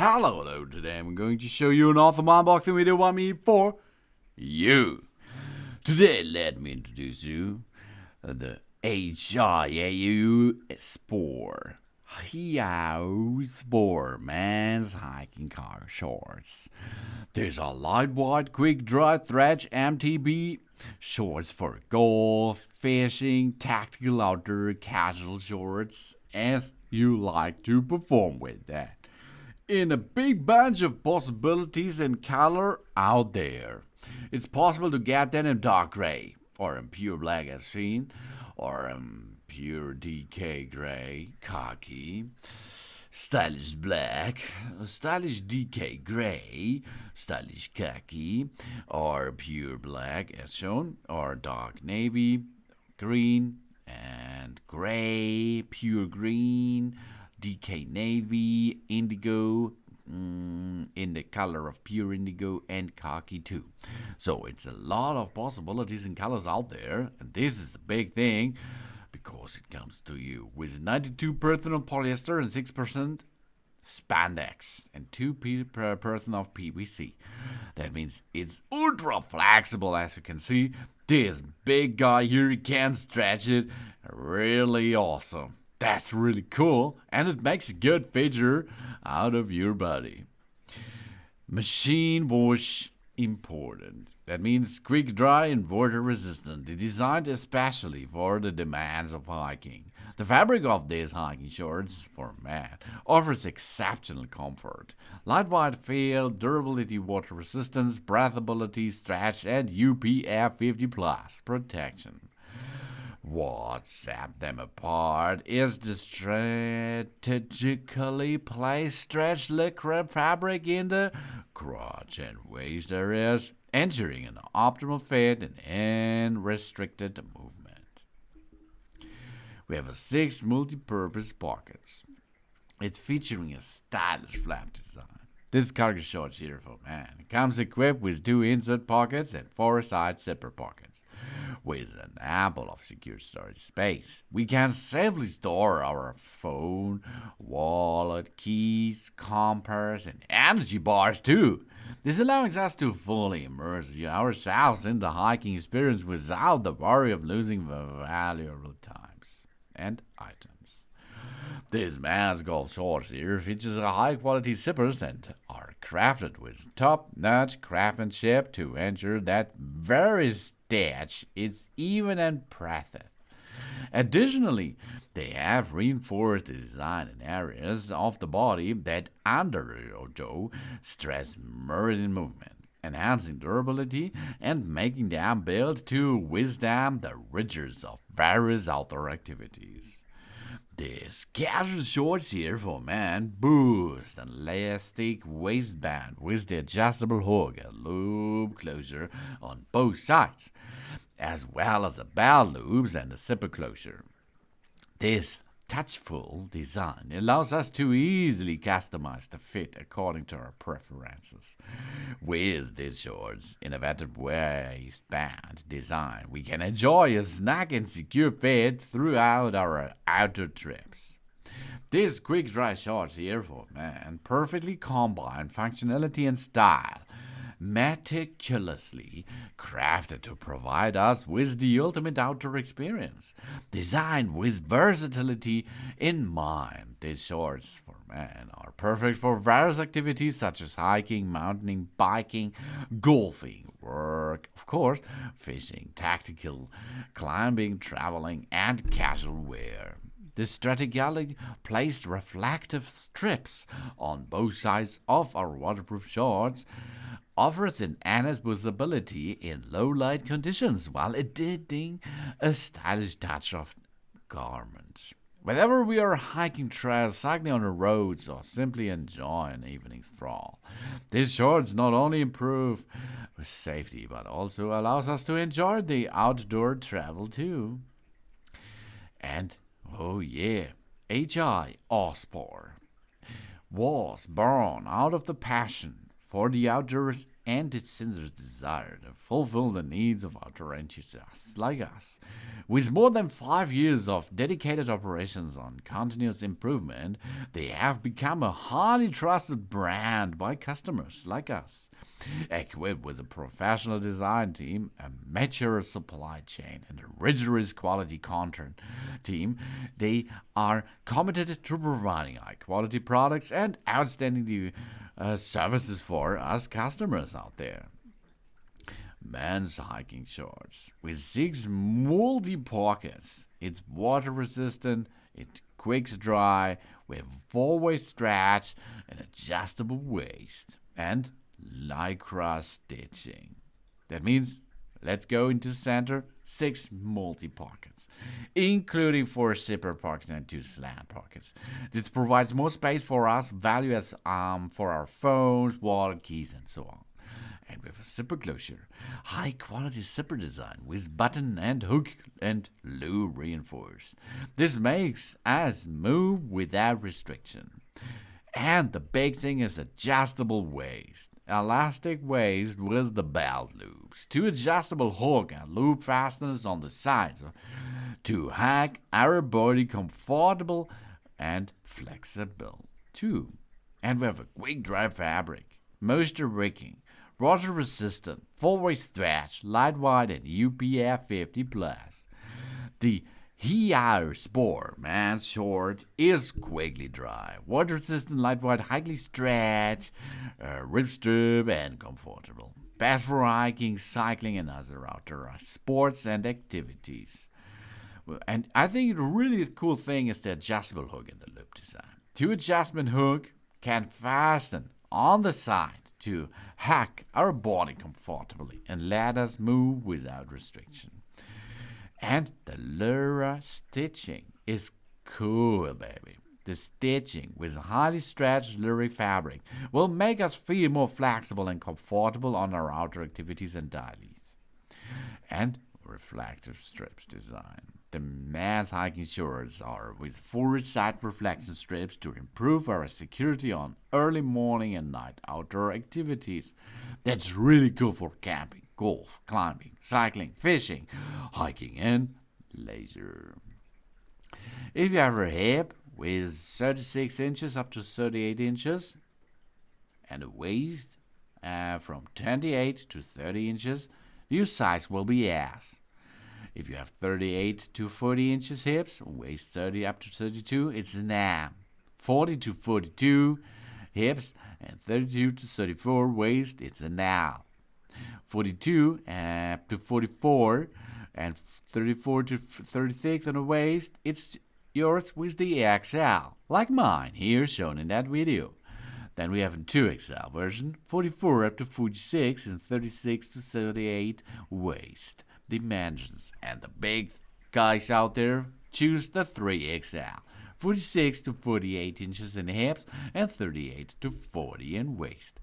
Hello, today I'm going to show you an awesome unboxing video by me for you. Today, let me introduce you the Hiauspor men's hiking cargo shorts. These are lightweight, quick dry stretch MTB shorts for golf, fishing, tactical outdoor, casual shorts, as you like to perform with that. In a big bunch of possibilities and color out there. It's possible to get them in dark gray, or in pure black as seen, or in pure DK gray, khaki, stylish black, stylish DK gray, stylish khaki, or pure black as shown, or dark navy, green, and gray, pure green, DK navy, indigo, in the color of pure indigo, and khaki too. So it's a lot of possibilities and colors out there, and this is the big thing because it comes to you with 92% of polyester and 6% spandex and 2% of PVC. That means it's ultra flexible, as you can see. This big guy here can stretch it. Really awesome. That's really cool, and it makes a good feature out of your body. Machine wash important. That means quick dry and water resistant. Designed especially for the demands of hiking. The fabric of these hiking shorts for men offers exceptional comfort, lightweight feel, durability, water resistance, breathability, stretch, and UPF 50+ protection. What set them apart is the strategically placed stretch liquid fabric in the crotch and waist areas, ensuring an optimal fit and unrestricted movement. We have 6 multi-purpose pockets. It's featuring a stylish flap design. This cargo shorts here for man comes equipped with 2 insert pockets and 4 side zipper pockets. With an ample of secure storage space, we can safely store our phone, wallet, keys, compass, and energy bars too. This allows us to fully immerse ourselves in the hiking experience without the worry of losing valuable times and items. These men's golf shorts here features a high-quality zippers and are crafted with top-notch craftsmanship to ensure that very stitch is even impressive. Additionally, they have reinforced the design in areas of the body that undergo stress meridian movement, enhancing durability and making them built to withstand the rigors of various outdoor activities. These casual shorts here for men boost an elastic waistband with the adjustable hook and loop closure on both sides, as well as the belt loops and the zipper closure. This touchful design allows us to easily customize the fit according to our preferences. With these shorts' innovative waistband design, we can enjoy a snug and secure fit throughout our outdoor trips. These quick dry shorts here for men perfectly combine functionality and style, meticulously crafted to provide us with the ultimate outdoor experience. Designed with versatility in mind, these shorts for men are perfect for various activities such as hiking, mountaineering, biking, golfing, work, of course, fishing, tactical, climbing, traveling, and casual wear. The strategically placed reflective strips on both sides of our waterproof shorts offers an enhanced visibility in low light conditions while adding a stylish touch of garment. Whether we are hiking trails, cycling on the roads, or simply enjoy an evening stroll, these shorts not only improve safety but also allows us to enjoy the outdoor travel too. And oh yeah, Hiauspor was born out of the passion for the outdoors and its sensors desired to fulfill the needs of outdoor enthusiasts like us. With more than 5 years of dedicated operations on continuous improvement, they have become a highly trusted brand by customers like us. Equipped with a professional design team, a mature supply chain, and a rigorous quality control team, they are committed to providing high-quality products and outstanding services for us customers out there. Men's hiking shorts with 6 multi-pockets. It's water-resistant, it quicks dry, with 4-way stretch, and adjustable waist, and lycra stitching. That means, let's go into center, 6 multi-pockets, including 4 zipper pockets and 2 slant pockets. This provides more space for us, value as for our phones, wallet, keys, and so on. And with a zipper closure, high quality zipper design with button and hook and loop reinforced. This makes us move without restriction. And the big thing is adjustable waist. Elastic waist with the belt loops. 2 adjustable hook and loop fasteners on the sides to make our body comfortable and flexible too. And we have a quick dry fabric, moisture wicking, water resistant, 4-way stretch, lightweight, and UPF 50 plus. The Hiauspor man's short is quickly dry, water resistant, lightweight, highly stretched, rib strip, and comfortable. Best for hiking, cycling, and other outdoor sports and activities. And I think the really cool thing is the adjustable hook in the loop design. 2 adjustment hook can fasten on the side to hack our body comfortably and let us move without restriction. And the Lyra stitching is cool, baby. The stitching with highly stretched Lyra fabric will make us feel more flexible and comfortable on our outdoor activities and dailies. And reflective strips design. The men's hiking shorts are with 4 side reflection strips to improve our security on early morning and night outdoor activities. That's really cool for camping, golf, climbing, cycling, fishing, hiking, and leisure. If you have a hip with 36 inches up to 38 inches and a waist from 28 to 30 inches, your size will be S. If you have 38 to 40 inches hips, waist 30 up to 32, it's an M. 40 to 42 hips and 32 to 34 waist, it's an L. 42 up to 44 and 34 to 36 on the waist, it's yours with the XL, like mine here shown in that video. Then we have a 2XL version, 44 up to 46 and 36 to 38 waist dimensions. And the big guys out there choose the 3XL, 46 to 48 inches in hips and 38 to 40 in waist.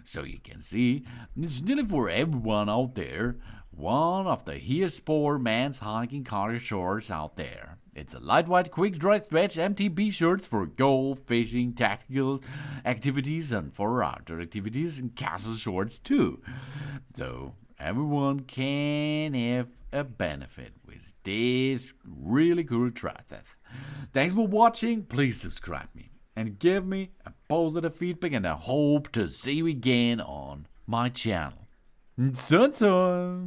So you can see, it's nearly for everyone out there, one of the Hiauspor men's hiking cargo shorts out there. It's a lightweight, quick dry stretch MTB shorts for golf, fishing, tactical activities, and for outdoor activities, and casual shorts too. So everyone can have a benefit with this really cool try-test. Thanks for watching. Please subscribe me and give me a positive feedback, and I hope to see you again on my channel. So.